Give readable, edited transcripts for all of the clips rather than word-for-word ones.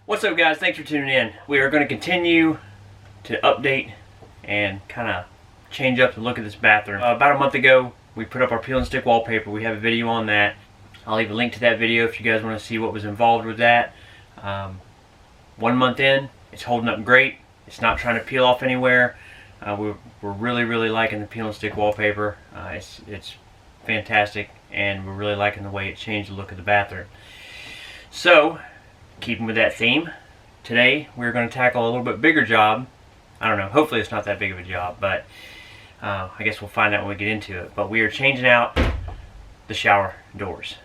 What's up, guys? Thanks for tuning in. We are going to continue to update and kind of change up the look of this bathroom. About a month ago, we put up our peel and stick wallpaper. We have a video on that. I'll leave a link to that video if you guys want to see what was involved with that. 1 month in, it's holding up great. It's not trying to peel off anywhere. We're really liking the peel and stick wallpaper. It's fantastic, and we're really liking the way it changed the look of the bathroom. So, keeping with that theme, today we're going to tackle a little bit bigger job. I don't know, hopefully it's not that big of a job, but I guess we'll find out when we get into it. But we are changing out the shower doors.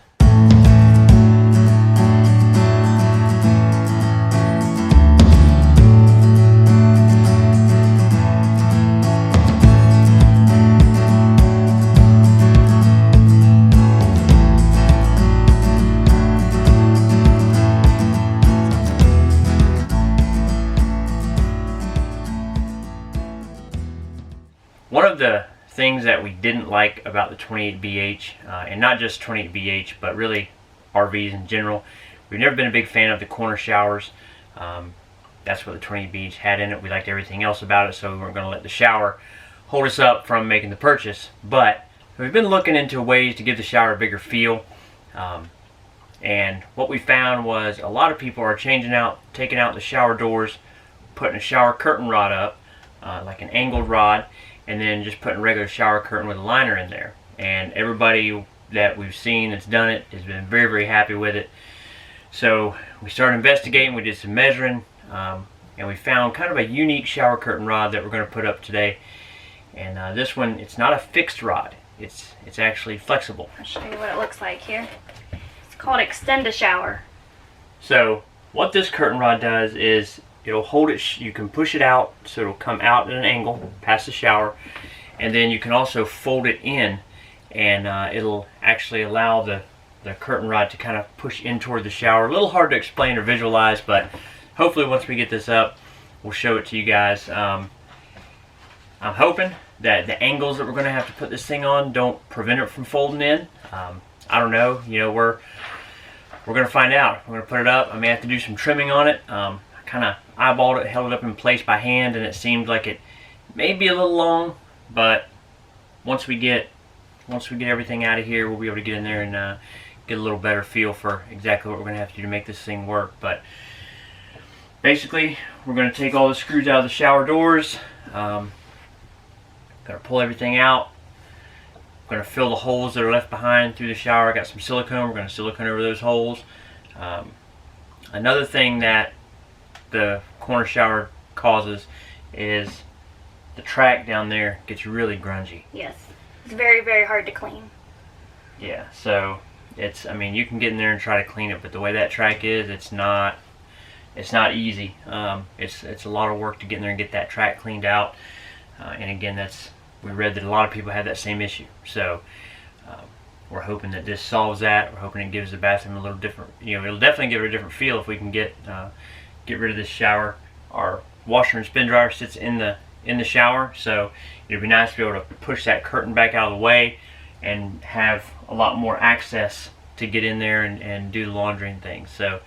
One of the things that we didn't like about the 28BH, and not just 28BH, but really RVs in general, we've never been a big fan of the corner showers. That's what the 28BH had in it. We liked everything else about it, so we weren't going to let the shower hold us up from making the purchase. But we've been looking into ways to give the shower a bigger feel. And what we found was a lot of people are taking out the shower doors, putting a shower curtain rod up, like an angled rod, and then just putting a regular shower curtain with a liner in there. And everybody that we've seen that's done it has been very happy with it. So we started investigating, we did some measuring, and we found kind of a unique shower curtain rod that we're going to put up today. And this one, it's not a fixed rod, it's actually flexible. I'll show you what it looks like here. It's called Extend-A-Shower. So what this curtain rod does is it'll hold it, you can push it out so it'll come out at an angle past the shower, and then you can also fold it in, and it'll actually allow the curtain rod to kind of push in toward the shower. A little hard to explain or visualize, but hopefully once we get this up, we'll show it to you guys. I'm hoping that the angles that we're going to have to put this thing on don't prevent it from folding in. I don't know, we're going to find out. We're going to put it up. I may have to do some trimming on it. Kind of eyeballed it, held it up in place by hand, and it seemed like it may be a little long, but once we get everything out of here, we'll be able to get in there and get a little better feel for exactly what we're going to have to do to make this thing work. But basically, we're going to take all the screws out of the shower doors, going to pull everything out, going to fill the holes that are left behind through the shower. I got some silicone, we're going to silicone over those holes. Another thing that the corner shower causes is the track down there gets really grungy. Yes, it's very hard to clean. Yeah, so you can get in there and try to clean it, but the way that track is, it's not easy. It's a lot of work to get in there and get that track cleaned out. And again, we read that a lot of people have that same issue. So we're hoping that this solves that. We're hoping it gives the bathroom a little different. It'll definitely give it a different feel if we can get rid of this shower. Our washer and spin dryer sits in the shower, so it'd be nice to be able to push that curtain back out of the way and have a lot more access to get in there and do the laundry and things. So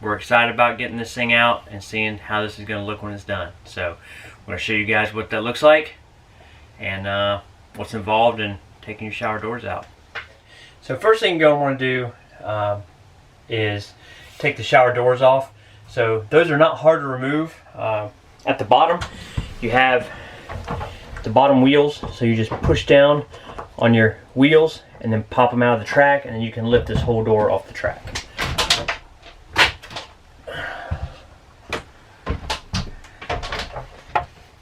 we're excited about getting this thing out and seeing how this is going to look when it's done. So I'm going to show you guys what that looks like and what's involved in taking your shower doors out. So first thing you're going to want to do is take the shower doors off. So those are not hard to remove. At the bottom you have the bottom wheels, so you just push down on your wheels and then pop them out of the track, and then you can lift this whole door off the track.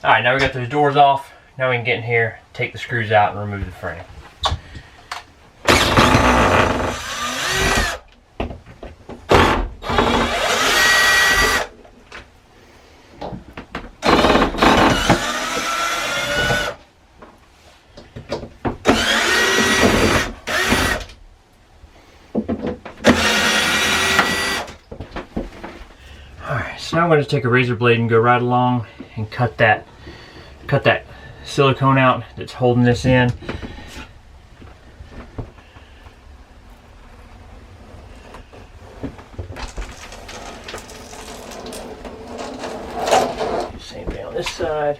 Alright, now we got those doors off. Now we can get in here, take the screws out, and remove the frame. So now I'm going to take a razor blade and go right along and cut that silicone out that's holding this in. this side.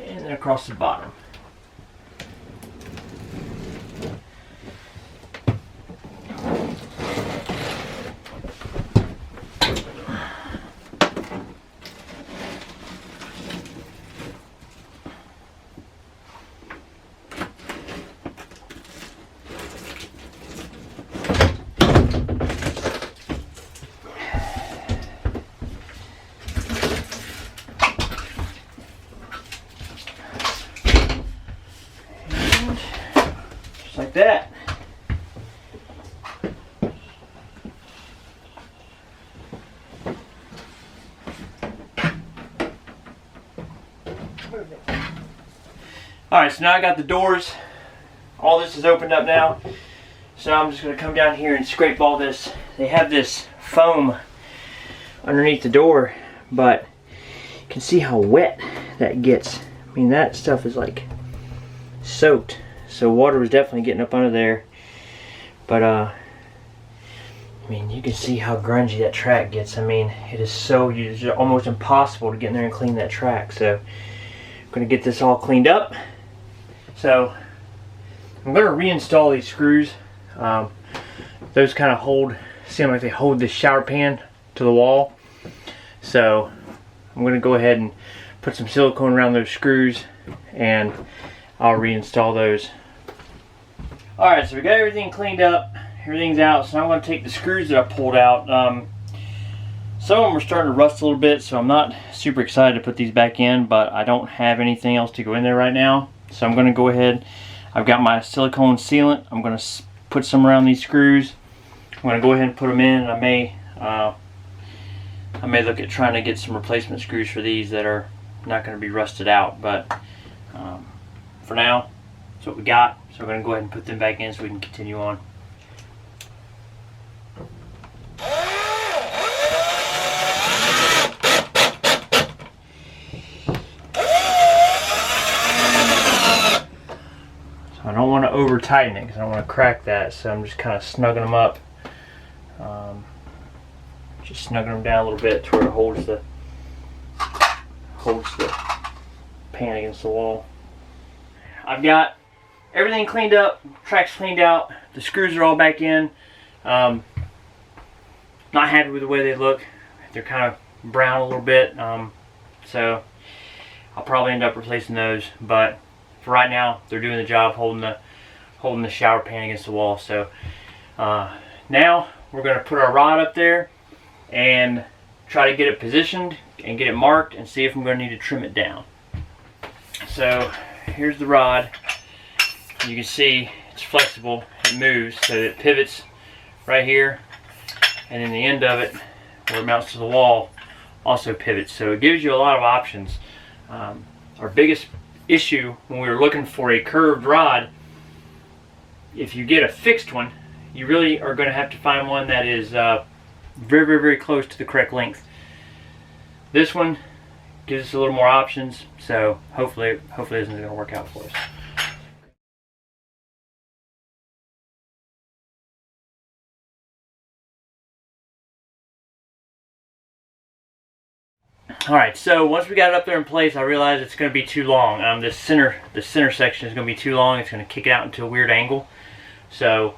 And then across the bottom. Just like that. Alright, so now I got the doors. All this is opened up now. So now I'm just going to come down here and scrape all this. They have this foam underneath the door, but you can see how wet that gets. I mean, that stuff is like soaked. So water was definitely getting up under there. But I mean, you can see how grungy that track gets. I mean, it is so, it's almost impossible to get in there and clean that track. So I'm going to get this all cleaned up. So I'm going to reinstall these screws. Those kind of seem like they hold the shower pan to the wall. So I'm going to go ahead and put some silicone around those screws and I'll reinstall those. Alright, so we got everything cleaned up, everything's out, so now I'm going to take the screws that I pulled out. Some of them are starting to rust a little bit, so I'm not super excited to put these back in, but I don't have anything else to go in there right now. So I'm going to go ahead, I've got my silicone sealant, I'm going to put some around these screws. I'm going to go ahead and put them in, and I may look at trying to get some replacement screws for these that are not going to be rusted out, but for now, that's what we got. So we're going to go ahead and put them back in so we can continue on. So I don't want to over tighten it because I don't want to crack that, so I'm just kind of snugging them up. Just snugging them down a little bit to where it holds the pan against the wall. I've got everything cleaned up, track's cleaned out, the screws are all back in. Not happy with the way they look. They're kind of brown a little bit, so I'll probably end up replacing those. But for right now, they're doing the job, holding the shower pan against the wall. So now we're going to put our rod up there and try to get it positioned and get it marked and see if I'm going to need to trim it down. So here's the rod. You can see it's flexible, it moves, so it pivots right here, and then the end of it where it mounts to the wall also pivots, so it gives you a lot of options. Our biggest issue when we were looking for a curved rod, if you get a fixed one, you really are going to have to find one that is very, very, very close to the correct length. This one gives us a little more options, so hopefully this is going to work out for us. Alright, so once we got it up there in place, I realized it's going to be too long. The center section is going to be too long. It's going to kick it out into a weird angle. So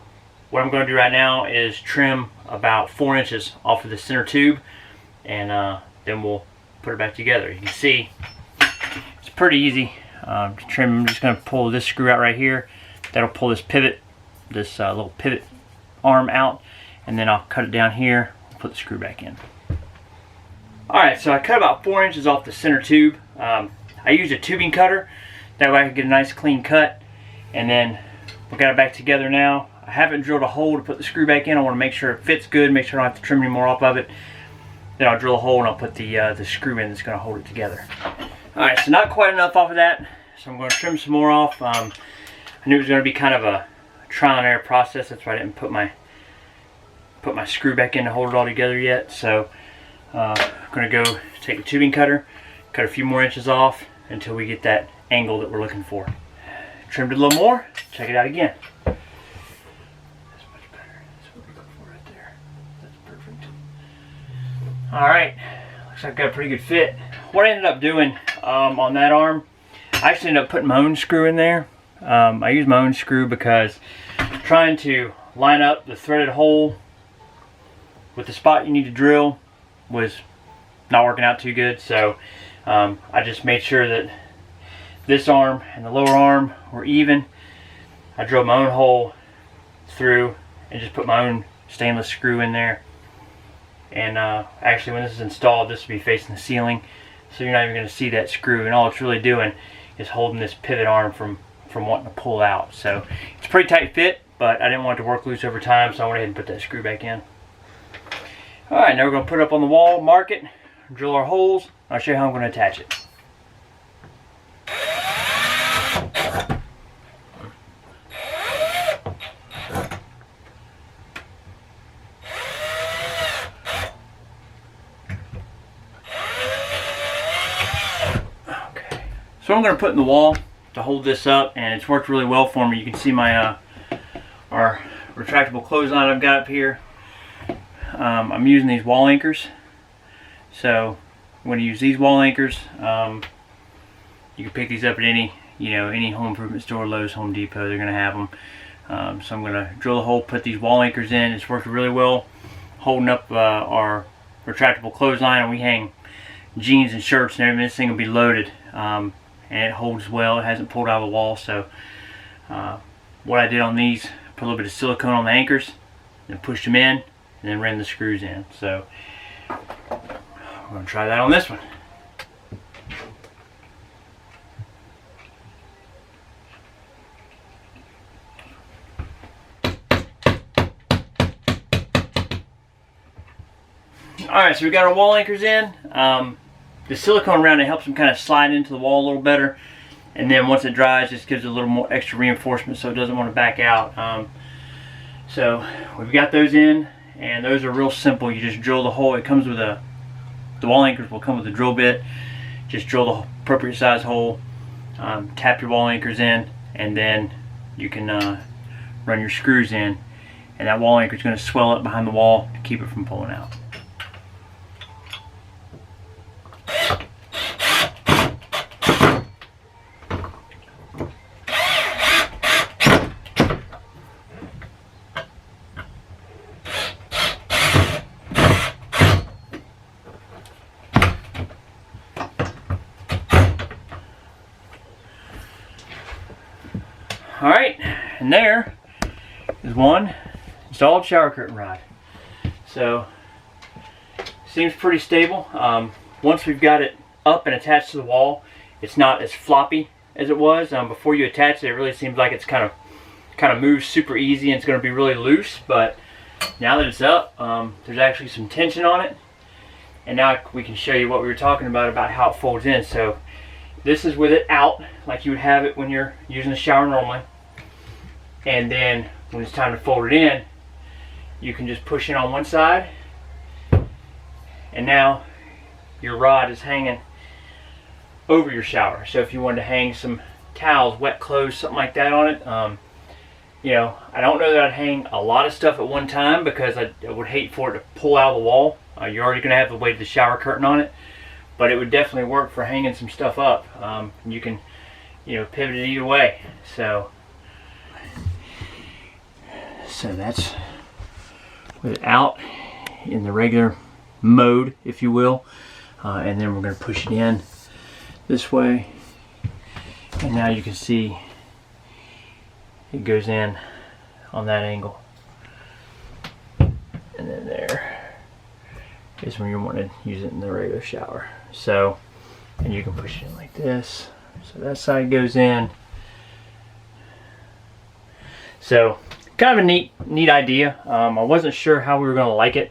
what I'm going to do right now is trim about 4 inches off of the center tube, and then we'll put it back together. You can see it's pretty easy to trim. I'm just going to pull this screw out right here. That'll pull this pivot, this little pivot arm out, and then I'll cut it down here and put the screw back in. Alright, so I cut about 4 inches off the center tube. I used a tubing cutter, that way I could get a nice clean cut. And then we got it back together now. I haven't drilled a hole to put the screw back in. I want to make sure it fits good, make sure I don't have to trim any more off of it. Then I'll drill a hole and I'll put the screw in that's going to hold it together. Alright, so not quite enough off of that, so I'm going to trim some more off. I knew it was going to be kind of a trial and error process, that's why I didn't put my screw back in to hold it all together yet. So I'm going to go take the tubing cutter, cut a few more inches off until we get that angle that we're looking for. Trimmed it a little more, check it out again. Alright, looks like I've got a pretty good fit. What I ended up doing on that arm, I actually ended up putting my own screw in there. I use my own screw because trying to line up the threaded hole with the spot you need to drill was not working out too good. So I just made sure that this arm and the lower arm were even. I drilled my own hole through and just put my own stainless screw in there. And actually, when this is installed, this will be facing the ceiling, so you're not even going to see that screw, and all it's really doing is holding this pivot arm from wanting to pull out. So it's a pretty tight fit, but I didn't want it to work loose over time, so I went ahead and put that screw back in. Alright, now we're going to put it up on the wall, mark it, drill our holes. I'll show you how I'm going to attach it. So I'm going to put in the wall to hold this up, and it's worked really well for me. You can see my our retractable clothesline I've got up here. I'm using these wall anchors. So I'm going to use these wall anchors. You can pick these up at any home improvement store, Lowe's, Home Depot. They're going to have them. So I'm going to drill a hole, put these wall anchors in. It's worked really well holding up our retractable clothesline, and we hang jeans and shirts and everything. This thing will be loaded. And it holds well. It hasn't pulled out of the wall. So what I did on these, put a little bit of silicone on the anchors, then pushed them in, and then ran the screws in. So we're going to try that on this one. Alright, so we got our wall anchors in. The silicone around it helps them kind of slide into the wall a little better, and then once it dries, just gives it a little more extra reinforcement so it doesn't want to back out. So we've got those in, and those are real simple. You just drill the hole. It comes with the wall anchors will come with a drill bit. Just drill the appropriate size hole, tap your wall anchors in, and then you can run your screws in, and that wall anchor is going to swell up behind the wall to keep it from pulling out. Alright, and there is one installed shower curtain rod. So, seems pretty stable. Once we've got it up and attached to the wall, it's not as floppy as it was. Before you attach it, it really seems like it's kind of moves super easy and it's going to be really loose. But now that it's up, there's actually some tension on it. And now we can show you what we were talking about how it folds in. So this is with it out, like you would have it when you're using the shower normally. And then when it's time to fold it in, you can just push in on one side, and now your rod is hanging over your shower. So if you wanted to hang some towels, wet clothes, something like that on it, I don't know that I'd hang a lot of stuff at one time because I would hate for it to pull out of the wall. You're already going to have the weight of the shower curtain on it, but it would definitely work for hanging some stuff up. You can, pivot it either way. So that's with it out in the regular mode, if you will, and then we're going to push it in this way, and now you can see it goes in on that angle, and then there is when you want to use it in the regular shower. So, and you can push it in like this, so that side goes in. So kind of a neat idea. I wasn't sure how we were going to like it.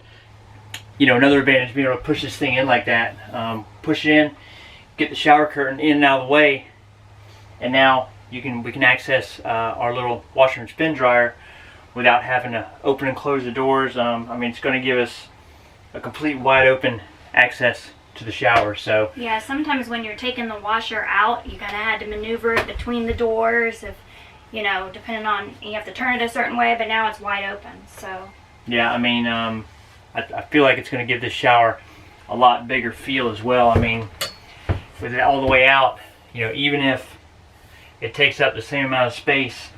Another advantage of being able to push this thing in like that. Push it in, get the shower curtain in and out of the way, and now we can access our little washer and spin dryer without having to open and close the doors. It's going to give us a complete wide open access to the shower. So yeah, sometimes when you're taking the washer out, you kind of had to maneuver it between the doors. If depending on, you have to turn it a certain way, but now it's wide open. So yeah, I feel like it's going to give this shower a lot bigger feel as well. I mean, with it all the way out, you know, even if it takes up the same amount of space,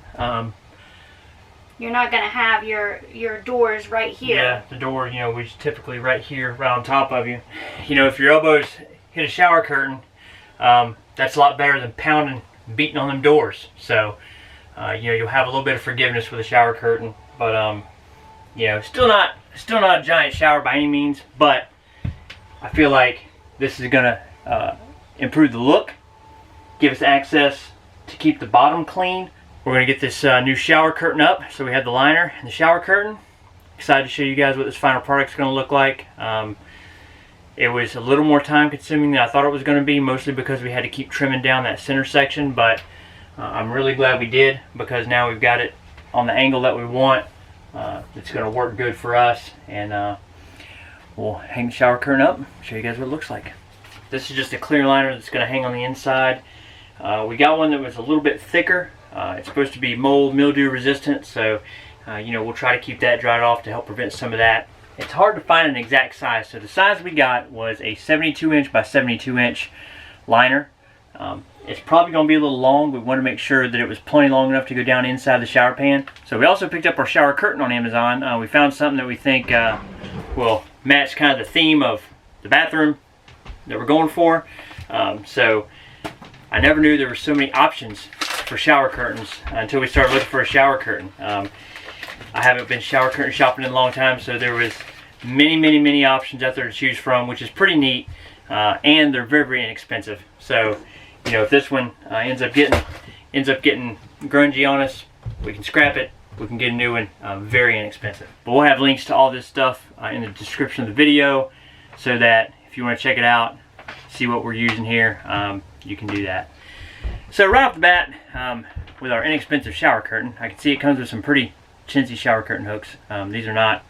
you're not going to have your doors right here. Yeah, the door, you know, was typically right here, right on top of you. You know, if your elbows hit a shower curtain, that's a lot better than pounding, beating on them doors. So, you know, you'll have a little bit of forgiveness with a shower curtain, but you know, still not a giant shower by any means. But I feel like this is gonna improve the look, give us access to keep the bottom clean. We're going to get this new shower curtain up. So we have the liner and the shower curtain. Excited to show you guys what this final product is going to look like. It was a little more time consuming than I thought it was going to be, mostly because we had to keep trimming down that center section, but I'm really glad we did, because now we've got it on the angle that we want. It's going to work good for us, and we'll hang the shower curtain up, show you guys what it looks like. This is just a clear liner that's going to hang on the inside. We got one that was a little bit thicker. It's supposed to be mold, mildew resistant, so you know, we'll try to keep that dried off to help prevent some of that. It's hard to find an exact size, so the size we got was a 72 inch by 72 inch liner. It's probably going to be a little long. We want to make sure that it was plenty long enough to go down inside the shower pan. So we also picked up our shower curtain on Amazon. We found something that we think will match kind of the theme of the bathroom that we're going for. So I never knew there were so many options for shower curtains until we started looking for a shower curtain. I haven't been shower curtain shopping in a long time, so there was many options out there to choose from, which is pretty neat, and they're very inexpensive. So, you know, if this one ends up getting grungy on us, we can scrap it. We can get a new one, very inexpensive. But we'll have links to all this stuff in the description of the video, so that if you want to check it out, see what we're using here, you can do that. So right off the bat, with our inexpensive shower curtain, I can see it comes with some pretty chintzy shower curtain hooks. These are not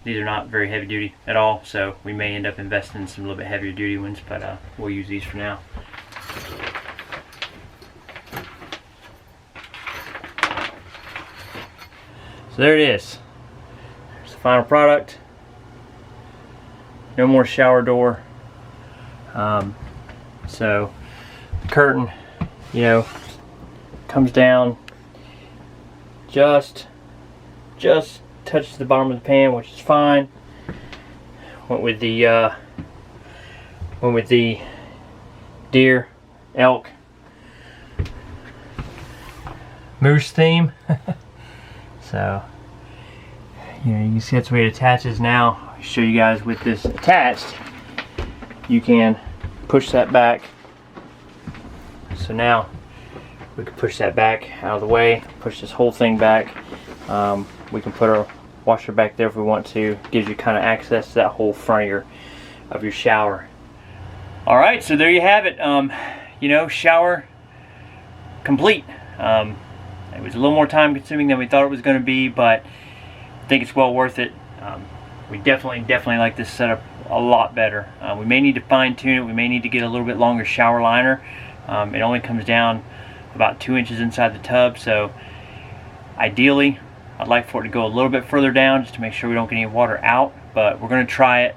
very heavy duty at all, so we may end up investing in some little bit heavier duty ones, but we'll use these for now. So there it is. There's the final product. No more shower door. So the curtain, you know, comes down just touches the bottom of the pan, which is fine. Went with the deer, elk, moose theme. So, you know, you can see that's the way it attaches now. I'll show you guys with this attached. You can push that back. So now we can push that back out of the way, push this whole thing back. We can put our washer back there if we want to. Gives you kind of access to that whole front of your shower. Alright, so there you have it. You know, shower complete. It was a little more time consuming than we thought it was going to be, but I think it's well worth it. We definitely like this setup a lot better. We may need to fine tune it. We may need to get a little bit longer shower liner. It only comes down about 2 inches inside the tub, so ideally I'd like for it to go a little bit further down just to make sure we don't get any water out, but we're going to try it,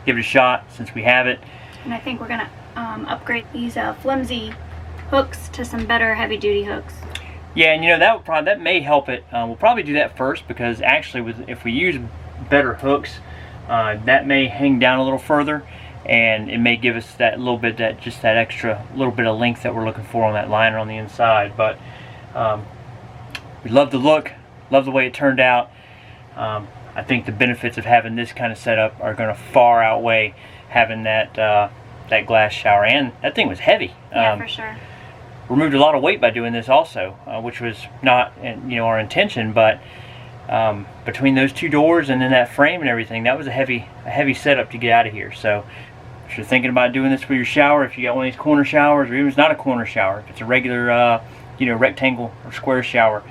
give it a shot since we have it. And I think we're going to upgrade these flimsy hooks to some better heavy duty hooks. Yeah, and you know, that may help it. We'll probably do that first, because actually if we use better hooks, that may hang down a little further, and it may give us that little bit, that extra little bit of length that we're looking for on that liner on the inside. But we love the look, love the way it turned out. I think the benefits of having this kind of setup are going to far outweigh having that glass shower. And that thing was heavy. Yeah, for sure. Removed a lot of weight by doing this also, which was not, you know, our intention, but between those two doors and then that frame and everything, that was a heavy setup to get out of here. So if you're thinking about doing this for your shower, if you got one of these corner showers, or even if it's not a corner shower, if it's a regular you know, rectangle or square shower,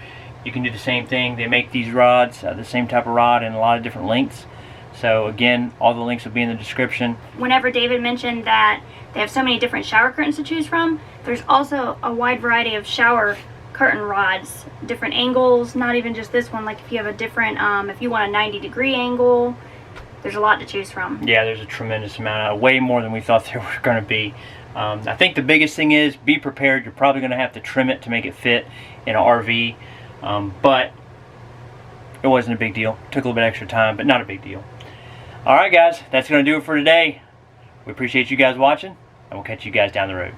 you can do the same thing. They make these rods, the same type of rod, in a lot of different lengths. So again, all the links will be in the description. Whenever David mentioned that they have so many different shower curtains to choose from, there's also a wide variety of shower curtain rods, different angles, not even just this one. Like if you have a different, if you want a 90-degree angle, there's a lot to choose from. Yeah, there's a tremendous amount, way more than we thought there were going to be. I think the biggest thing is be prepared. You're probably going to have to trim it to make it fit in an RV, but it wasn't a big deal. Took a little bit extra time, but not a big deal. Alright guys, that's going to do it for today. We appreciate you guys watching, and we'll catch you guys down the road.